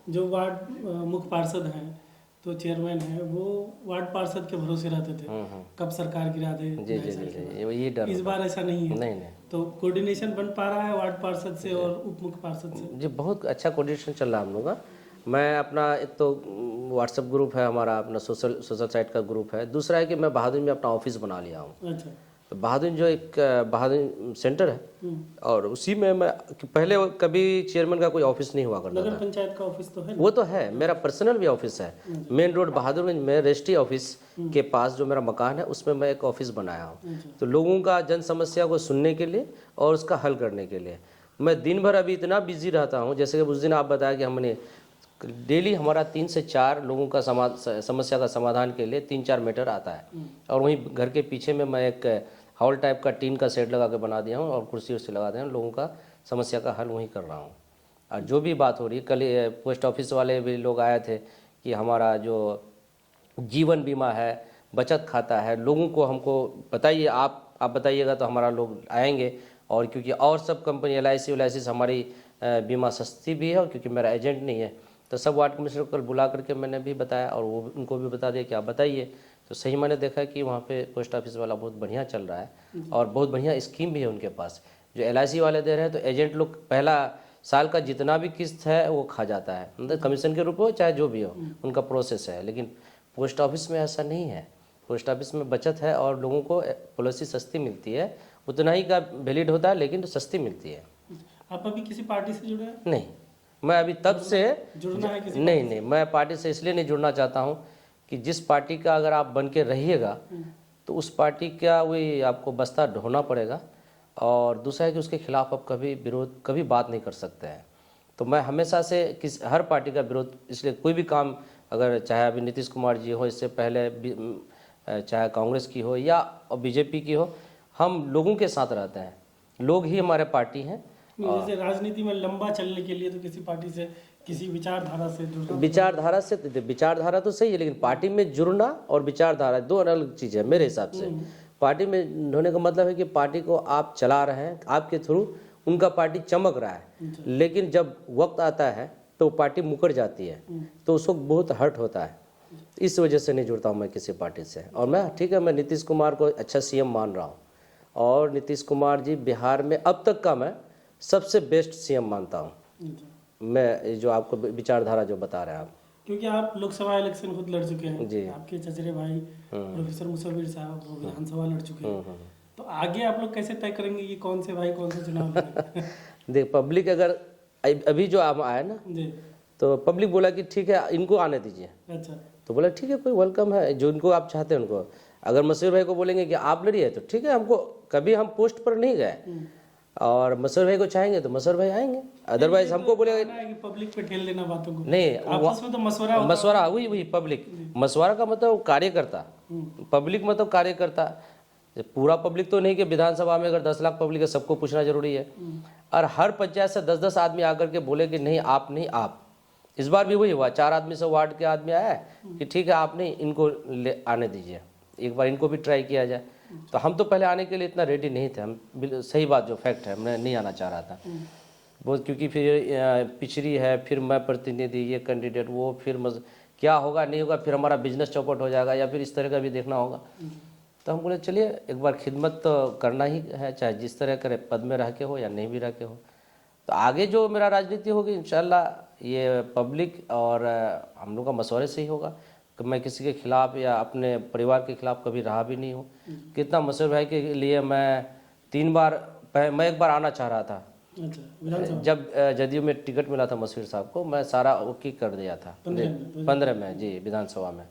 जो वार्ड मुख्य पार्षद हैं तो चेयरमैन है वो वार्ड पार्षद के भरोसे रहते थे, कब सरकार गिरा दे। जी जी जी जी, ये डर इस बार ऐसा नहीं है। नहीं नहीं तो कोऑर्डिनेशन बन पा रहा है वार्ड पार्षद से और उप मुख्य पार्षद से? जी, बहुत अच्छा कोऑर्डिनेशन चल रहा है हम लोग का। मैं अपना एक तो व्हाट्सएप ग्रुप है हमारा, अपना सोशल साइट का ग्रुप है। दूसरा है कि मैं बहादुर में अपना ऑफिस बना लिया हूँ। अच्छा। तो बहादुर जो एक बहादुर सेंटर है और उसी में मैं पहले कभी चेयरमैन का कोई ऑफिस नहीं हुआ करता नगर था। पंचायत का ऑफिस तो है ना? वो तो है, मेरा पर्सनल भी ऑफिस है। मेन रोड बहादुरगंज में रजिस्ट्री ऑफिस के पास जो मेरा मकान है उसमें मैं एक ऑफिस बनाया हूँ। तो लोगों का जन समस्या को सुनने के लिए और उसका हल करने के लिए मैं दिन भर अभी इतना बिजी रहता हूँ। जैसे कि उस दिन आप बताया कि हमने डेली हमारा 3 से 4 लोगों का समस्या का समाधान के लिए 3-4 मीटर आता है। और वहीं घर के पीछे में मैं एक हॉल टाइप का टीन का सेट लगा के बना दिया हूँ और कुर्सी उर्सी लगा दिया हूँ। लोगों का समस्या का हल वहीं कर रहा हूँ। और जो भी बात हो रही है, कल पोस्ट ऑफिस वाले भी लोग आए थे कि हमारा जो जीवन बीमा है, बचत खाता है, लोगों को हमको बताइए, आप बताइएगा तो हमारा लोग आएंगे। और क्योंकि और सब कंपनी LIC से हमारी बीमा सस्ती भी है और क्योंकि मेरा एजेंट नहीं है तो सब वार्ड कमिश्नर को कल बुला करके मैंने भी बताया और वो उनको भी बता दिया कि आप बताइए। तो सही मैंने देखा कि वहाँ पे पोस्ट ऑफिस वाला बहुत बढ़िया चल रहा है और बहुत बढ़िया स्कीम भी है उनके पास। जो LIC वाले दे रहे हैं तो एजेंट लोग पहला साल का जितना भी किस्त है वो खा जाता है, मतलब कमीशन के रूप में चाहे जो भी हो, उनका प्रोसेस है। लेकिन पोस्ट ऑफिस में ऐसा नहीं है। पोस्ट ऑफिस में बचत है और लोगों को पॉलिसी सस्ती मिलती है, उतना ही का वैलिड होता है लेकिन तो सस्ती मिलती है। आप अभी किसी पार्टी से जुड़े हैं? नहीं, मैं अभी तब से जुड़ना है किसी? नहीं, मैं पार्टी से इसलिए नहीं जुड़ना चाहता हूँ कि जिस पार्टी का अगर आप बन के रहिएगा तो उस पार्टी का वही आपको बस्ता ढोना पड़ेगा। और दूसरा है कि उसके खिलाफ आप कभी बात नहीं कर सकते हैं। तो मैं हमेशा से हर पार्टी का विरोध, इसलिए कोई भी काम अगर चाहे अभी नीतीश कुमार जी हो, इससे पहले चाहे कांग्रेस की हो या BJP की हो, हम लोगों के साथ रहते हैं। लोग ही हमारे पार्टी हैं। जैसे राजनीति में लंबा चलने के लिए तो किसी पार्टी से, किसी विचारधारा से जुड़ना। विचारधारा तो सही है लेकिन पार्टी में जुड़ना और विचारधारा दो अलग चीज़ है मेरे हिसाब से। पार्टी में होने का मतलब है कि पार्टी को आप चला रहे हैं, आपके थ्रू उनका पार्टी चमक रहा है, लेकिन जब वक्त आता है तो पार्टी मुकर जाती है तो उस वक्त बहुत हर्ट होता है। इस वजह से नहीं जुड़ता हूँ मैं किसी पार्टी से। और मैं ठीक है, मैं नीतीश कुमार को अच्छा CM मान रहा हूँ और नीतीश कुमार जी बिहार में अब तक का मैं सबसे बेस्ट CM मानता हूँ। मैं जो आपको विचारधारा जो बता रहे हैं आप, क्योंकि आप लोकसभा इलेक्शन खुद लड़ चुके हैं जी। आपके चचेरे भाई प्रोफेसर मुसव्विर साहब वो विधानसभा लड़ चुके हैं। तो आगे आप लोग कैसे तय करेंगे कि कौन से भाई कौन से चुनाव लड़ेंगे? देख, पब्लिक अगर अभी जो आप आए ना जी। तो पब्लिक बोला कि ठीक है इनको आने दीजिए। अच्छा। तो बोला ठीक है, कोई वेलकम है, जो इनको आप चाहते हैं उनको। अगर मसूर भाई को बोलेंगे कि आप लड़िए तो ठीक है, हमको कभी हम पोस्ट पर नहीं गए और मसूर भाई को चाहेंगे तो मसूर भाई आएंगे। अदरवाइज हमको बोलेगा कि पब्लिक पे ठेल देना बातों को। नहीं, आपस में तो मशवरा होता है। मशवरा वही पब्लिक मशवरा का मतलब कार्यकर्ता, पब्लिक मतलब कार्यकर्ता। पूरा पब्लिक तो नहीं कि विधानसभा में अगर 10 लाख पब्लिक है सबको पूछना जरूरी है। और हर पंचायत से 10-10 आदमी आकर के बोले कि नहीं आप नहीं आप। इस बार भी वही हुआ, 4 आदमी से वार्ड के आदमी आया कि ठीक है आप नहीं, इनको ले आने दीजिए, एक बार इनको भी ट्राई किया जाए। तो हम तो पहले आने के लिए इतना रेडी नहीं थे। हम सही बात जो फैक्ट है, मैं नहीं आना चाह रहा था बहुत, क्योंकि फिर पिछड़ी है, फिर मैं प्रतिनिधि, ये कैंडिडेट, वो फिर क्या होगा नहीं होगा, फिर हमारा बिजनेस चौपट हो जाएगा या फिर इस तरह का भी देखना होगा। तो हम बोले चलिए एक बार खिदमत तो करना ही है, चाहे जिस तरह करे, पद में रह के हो या नहीं भी रह के हो। तो आगे जो मेरा राजनीति होगी इंशाल्लाह ये पब्लिक और हम लोग का मशवरे से ही होगा कि मैं किसी के खिलाफ या अपने परिवार के खिलाफ कभी रहा भी नहीं हूँ। कितना मसूर भाई के लिए मैं 3 बार, मैं एक बार आना चाह रहा था। अच्छा, जब जदयू में टिकट मिला था मसूर साहब को, मैं सारा ओके कर दिया था 15 में जी विधानसभा में।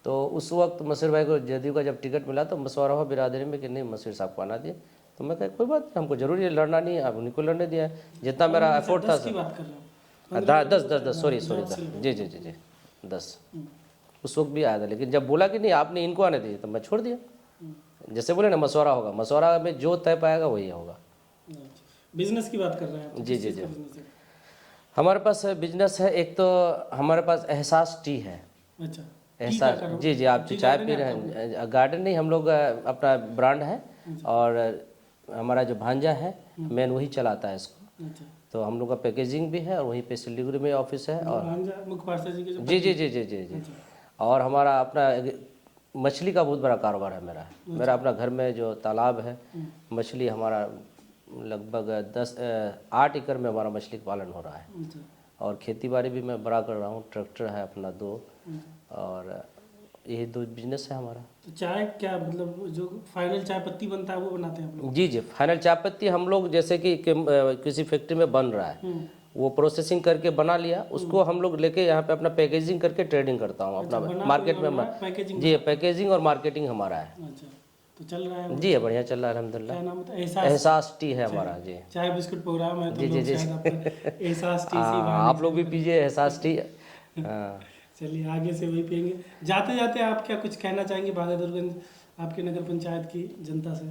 तो उस वक्त मसूर भाई को जदयू का जब टिकट मिला तो मशवरा हुआ बिरादरी में कि नहीं मसूर साहब को आना दिए। तो मैं कहा कोई बात नहीं, हमको जरूरी है लड़ना नहीं है, अब उन्हीं को लड़ने दिया है जितना मेरा एफर्ट था। 10 सॉरी जी 10 उस वक्त भी आया था। लेकिन जब बोला कि नहीं आपने इनको आने दिए तो मैं छोड़ दिया। जैसे बोले ना मशवरा होगा, मशवरा में जो तय पाएगा वही होगा। बिजनेस की बात कर रहे हैं? जी हमारे पास बिजनेस है। एक तो हमारे पास एहसास टी है। अच्छा, एहसास जी आप जो चाय पी रहे हैं, गार्डन नहीं, हम लोग अपना ब्रांड है और हमारा जो भांजा है मेन वही चलाता है इसको। तो हम लोग का पैकेजिंग भी है और वहीं पे सिलीगुड़ी में ऑफिस है। और मुख्य पार्षद जी के जो जी जी जी जी जी जी और हमारा अपना मछली का बहुत बड़ा कारोबार है मेरा अपना घर में जो तालाब है मछली हमारा लगभग 8 एकड़ में हमारा मछली का पालन हो रहा है। और खेती बाड़ी भी मैं बड़ा कर रहा हूँ, ट्रैक्टर है अपना 2 और यही 2 बिजनेस है हमारा। तो चाय क्या मतलब जो फाइनल चाय पत्ती बनता है वो बनाते हैं आप लोग? जी जी फाइनल चाय पत्ती हम लोग जैसे कि किसी फैक्ट्री में बन रहा है वो प्रोसेसिंग करके बना लिया, उसको हम लोग लेके यहाँ पे अपना पैकेजिंग करके ट्रेडिंग करता हूँ अपना मार्केट में। पैकेजिंग जी पैकेजिंग और मार्केटिंग हमारा है। अच्छा, तो चल रहा है जी बढ़िया चल रहा है अल्हम्दुलिल्लाह। क्या नाम होता है? एहसास टी है हमारा जी। चाय बिस्कुट प्रोग्राम है तो जी, जी, लोग जी। शायद आपका एहसास टी सी आप लोग भी पीजिए एहसास टी। हाँ चलिए आगे से वही पियेंगे। जाते जाते आप क्या कुछ कहना चाहेंगे बहादुरगंज आपके नगर पंचायत की जनता से?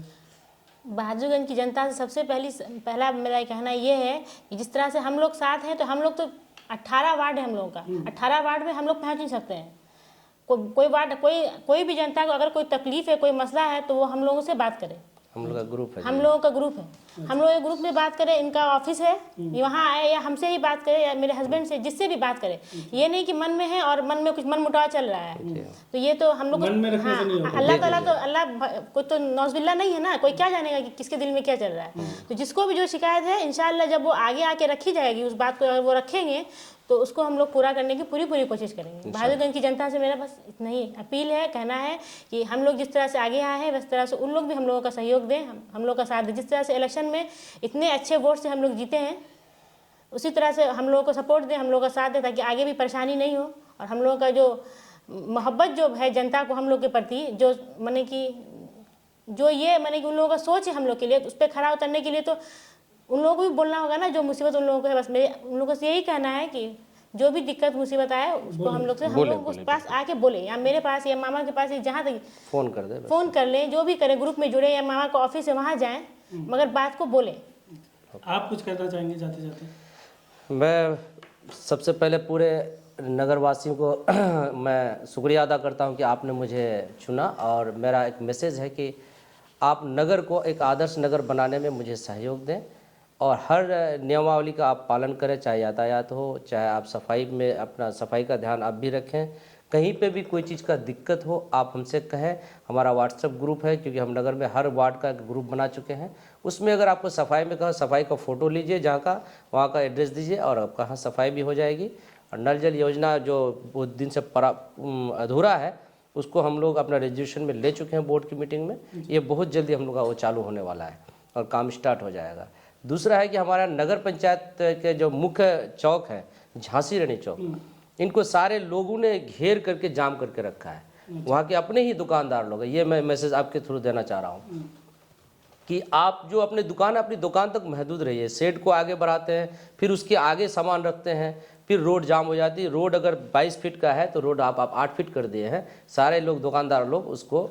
बहादुरगंज की जनता से सबसे पहला मेरा कहना ये है कि जिस तरह से हम लोग साथ हैं, तो हम लोग तो 18 वार्ड है हम लोगों का, 18 वार्ड में हम लोग पहुँच नहीं सकते हैं। कोई वार्ड कोई भी जनता को अगर कोई तकलीफ है, कोई मसला है, तो वो हम लोगों से बात करे। हम लोग का ग्रुप है, हम लोगों का ग्रुप है, हम लोग एक ग्रुप में बात करें, इनका ऑफिस है, वहाँ आए या हमसे ही बात करे या मेरे हस्बैंड से, जिससे भी बात करे। ये नहीं कि मन में है और मन में कुछ मन मुटाव चल रहा है, तो ये तो हम लोग अल्लाह ताला तो अल्लाह कोई तो नौज़बिल्ला नहीं है ना, कोई क्या जानेगा कि किसके दिल में क्या चल रहा है। तो जिसको भी जो शिकायत है इंशाअल्लाह जब वो आगे आके रखी जाएगी, उस बात को अगर वो रखेंगे तो उसको हम लोग पूरा करने की पूरी कोशिश करेंगे। बहादुरगंज की जनता से मेरा बस इतना ही अपील है, कहना है कि हम लोग जिस तरह से आगे आए हैं वैसे तरह से उन लोग भी हम लोगों का सहयोग दें, हम लोग का साथ दें। जिस तरह से इलेक्शन में इतने अच्छे वोट से हम लोग जीते हैं, उसी तरह से हम लोगों को सपोर्ट दें, हम लोगों का साथ दें, ताकि आगे भी परेशानी नहीं हो। और हम लोगों का जो मोहब्बत जो है जनता को हम लोग के प्रति, जो माने कि उन लोगों का सोच है हम लोग के लिए, उस पर खड़ा उतरने के लिए तो उन लोगों को भी बोलना होगा ना, जो मुसीबत उन लोगों को है। बस मेरे उन लोगों से यही कहना है कि जो भी दिक्कत मुसीबत आए उसको हम लोग के पास आके बोले, या मेरे पास या मामा के पास, जहाँ तक फोन कर लें, जो भी करें, ग्रुप में जुड़े या मामा का ऑफिस है वहाँ जाएं, मगर बात को बोले। आप कुछ कहना चाहेंगे जाते जाते? मैं सबसे पहले पूरे नगर वासियों को मैं शुक्रिया अदा करता हूं कि आपने मुझे चुना, और मेरा एक मैसेज है कि आप नगर को एक आदर्श नगर बनाने में मुझे सहयोग दें और हर नियमावली का आप पालन करें, चाहे यातायात हो, चाहे आप सफाई में अपना सफाई का ध्यान आप भी रखें। कहीं पे भी कोई चीज़ का दिक्कत हो आप हमसे कहें। हमारा व्हाट्सएप ग्रुप है, क्योंकि हम नगर में हर वार्ड का ग्रुप बना चुके हैं। उसमें अगर आपको सफाई में कहा, सफाई का फ़ोटो लीजिए, जहाँ का वहाँ का एड्रेस दीजिए और आपका कहाँ सफाई भी हो जाएगी। और नल जल योजना जो बहुत दिन से अधूरा है, उसको हम लोग अपना रेजोल्यूशन में ले चुके हैं बोर्ड की मीटिंग में। ये बहुत जल्दी हम लोग का वो चालू होने वाला है और काम स्टार्ट हो जाएगा। दूसरा है कि हमारा नगर पंचायत के जो मुख्य चौक है, झांसी रानी चौक, इनको सारे लोगों ने घेर करके जाम करके रखा है। वहाँ के अपने ही दुकानदार लोग हैं। ये मैं मैसेज आपके थ्रू देना चाह रहा हूँ कि आप जो अपनी दुकान तक महदूद रहिए। शेड को आगे बढ़ाते हैं, फिर उसके आगे सामान रखते हैं, फिर रोड जाम हो जाती है। रोड अगर 22 फीट का है तो रोड आप 8 फीट कर दिए हैं। सारे लोग दुकानदार लोग उसको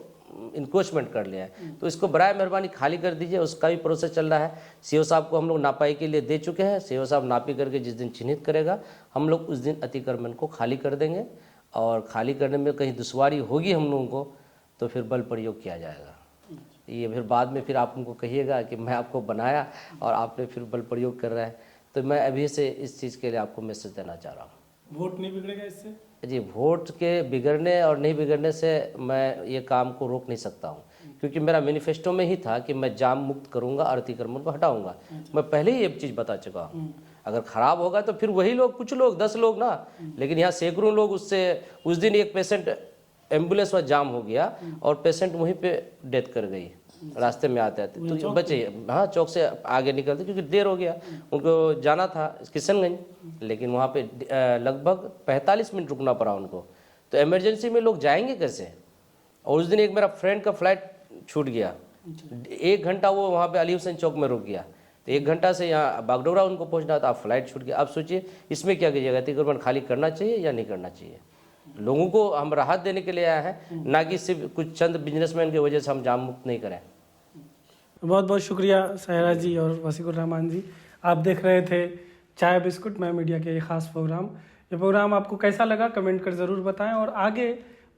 इंक्रोचमेंट कर लिया है, तो इसको बराए मेहरबानी खाली कर दीजिए। उसका भी प्रोसेस चल रहा है। सीओ साहब को हम लोग नापाई के लिए दे चुके हैं। सीओ साहब नापी करके जिस दिन चिन्हित करेगा, हम लोग उस दिन अतिक्रमण को खाली कर देंगे। और खाली करने में कहीं दुश्वारी होगी हम लोगों को तो फिर बल प्रयोग किया जाएगा। ये फिर बाद में फिर आप उनको कहिएगा कि मैं आपको बनाया और आपने फिर बल प्रयोग कर रहा है। तो मैं अभी से इस चीज़ के लिए आपको मैसेज देना चाह रहा हूँ। वोट नहीं बिगड़ेगा इससे? जी, वोट के बिगड़ने और नहीं बिगड़ने से मैं ये काम को रोक नहीं सकता हूँ, क्योंकि मेरा मैनिफेस्टो में ही था कि मैं जाम मुक्त करूँगा और अतिक्रमण को हटाऊँगा। मैं पहले ही एक चीज़ बता चुका हूँ। अगर ख़राब होगा तो फिर वही लोग, कुछ लोग 10 लोग ना, लेकिन यहाँ सैकड़ों लोग। उस दिन एक पेशेंट एम्बुलेंस में जाम हो गया और पेशेंट वहीं पे डेथ कर गई रास्ते में आते आते। तो बचे, हाँ, चौक से आगे निकलते, क्योंकि देर हो गया, उनको जाना था किशनगंज, लेकिन वहाँ पे लगभग 45 मिनट रुकना पड़ा उनको। तो इमरजेंसी में लोग जाएंगे कैसे? और उस दिन एक मेरा फ्रेंड का फ्लाइट छूट गया, 1 घंटा वो वहाँ पे अली हुसैन चौक में रुक गया। तो 1 घंटा से यहाँ बागडोगरा उनको पहुँचना था, फ्लाइट छूट गया। अब सोचिए इसमें क्या कीजिएगा? अतिक्रमण खाली करना चाहिए या नहीं करना चाहिए? लोगों को हम राहत देने के लिए आए हैं, ना कि सिर्फ कुछ चंद बिजनेसमैन की वजह से हम जाम मुक्त नहीं करें। बहुत बहुत शुक्रिया सायरा जी और वसीकुर रहमान जी। आप देख रहे थे चाय बिस्कुट मैं मीडिया के खास प्रोग्राम। ये प्रोग्राम आपको कैसा लगा कमेंट कर ज़रूर बताएं, और आगे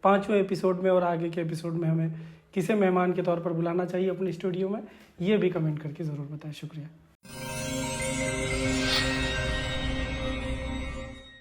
5वें एपिसोड में और आगे के एपिसोड में हमें किसे मेहमान के तौर पर बुलाना चाहिए अपने स्टूडियो में, ये भी कमेंट करके ज़रूर बताएं। शुक्रिया।